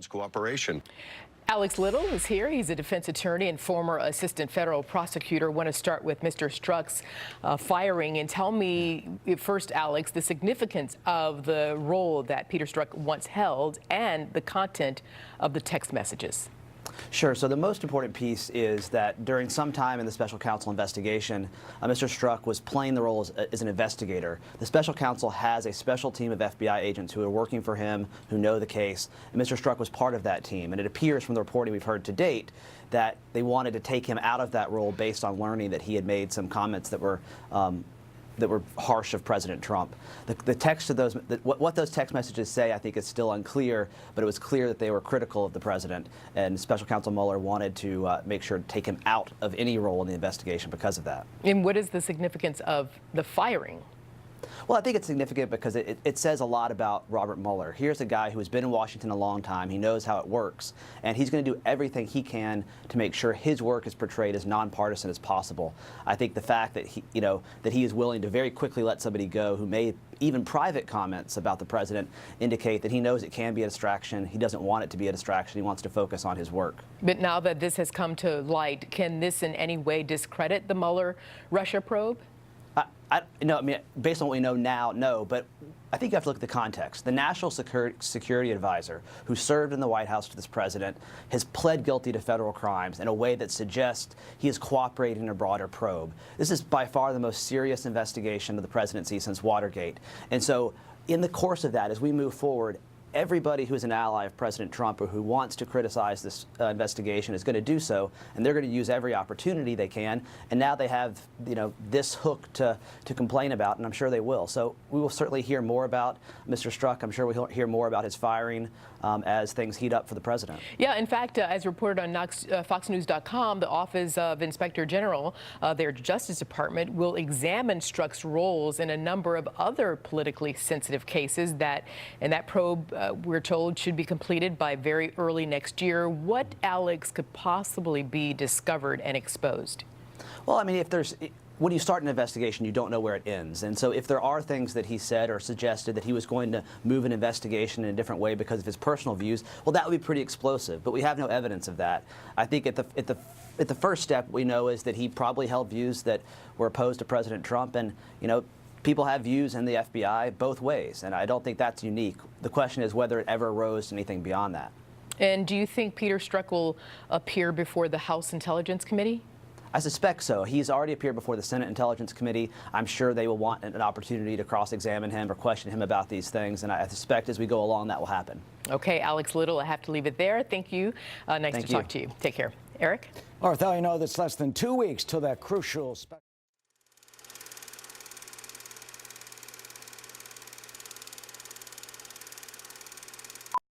everyone's cooperation. Alex Little is here. He's a defense attorney and former assistant federal prosecutor. I want to start with Mr. Strzok's firing. And tell me first, Alex, the significance of the role that Peter Strzok once held and the content of the text messages. Sure. So the most important piece is that during some time in the special counsel investigation, Mr. Strzok was playing the role as an investigator. The special counsel has a special team of FBI agents who are working for him, who know the case, and Mr. Strzok was part of that team. And it appears from the reporting we've heard to date that they wanted to take him out of that role based on learning that he had made some comments that were harsh of President Trump. The text of those, what those text messages say, I think is still unclear, but it was clear that they were critical of the president, and Special Counsel Mueller wanted to make sure to take him out of any role in the investigation because of that. And what is the significance of the firing? Well, I think it's significant because it says a lot about Robert Mueller. Here's a guy who has been in Washington a long time. He knows how it works, and he's going to do everything he can to make sure his work is portrayed as nonpartisan as possible. I think the fact that he is willing to very quickly let somebody go who made even private comments about the president indicate that he knows it can be a distraction. He doesn't want it to be a distraction. He wants to focus on his work. But now that this has come to light, can this in any way discredit the Muller Russia probe? No, I mean, based on what we know now, no, but I think you have to look at the context. The National Security Advisor, who served in the White House to this president, has pled guilty to federal crimes in a way that suggests he is cooperating in a broader probe. This is by far the most serious investigation of the presidency since Watergate. And so in the course of that, as we move forward, everybody who is an ally of President Trump or who wants to criticize this investigation is going to do so, and they're going to use every opportunity they can. And now they have, this hook to complain about, and I'm sure they will. So we will certainly hear more about Mr. Strzok. I'm sure we'll hear more about his firing as things heat up for the president. Yeah, in fact, as reported on FoxNews.com, the Office of Inspector General, their Justice Department, will examine Strzok's roles in a number of other politically sensitive cases and that probe, we're told, should be completed by very early next year. What, Alex, could possibly be discovered and exposed? Well, I mean, when you start an investigation, you don't know where it ends. And so if there are things that he said or suggested that he was going to move an investigation in a different way because of his personal views, well, that would be pretty explosive. But we have no evidence of that. I think at the first step, we know is that he probably held views that were opposed to President Trump. And, people have views in the FBI both ways, and I don't think that's unique. The question is whether it ever rose to anything beyond that. And do you think Peter Strzok will appear before the House Intelligence Committee? I suspect so. He's already appeared before the Senate Intelligence Committee. I'm sure they will want an opportunity to cross-examine him or question him about these things, and I suspect as we go along that will happen. Okay, Alex Little, I have to leave it there. Thank you. Nice to talk to you. Take care. Eric? Martha, you know, it's less than 2 weeks till that crucial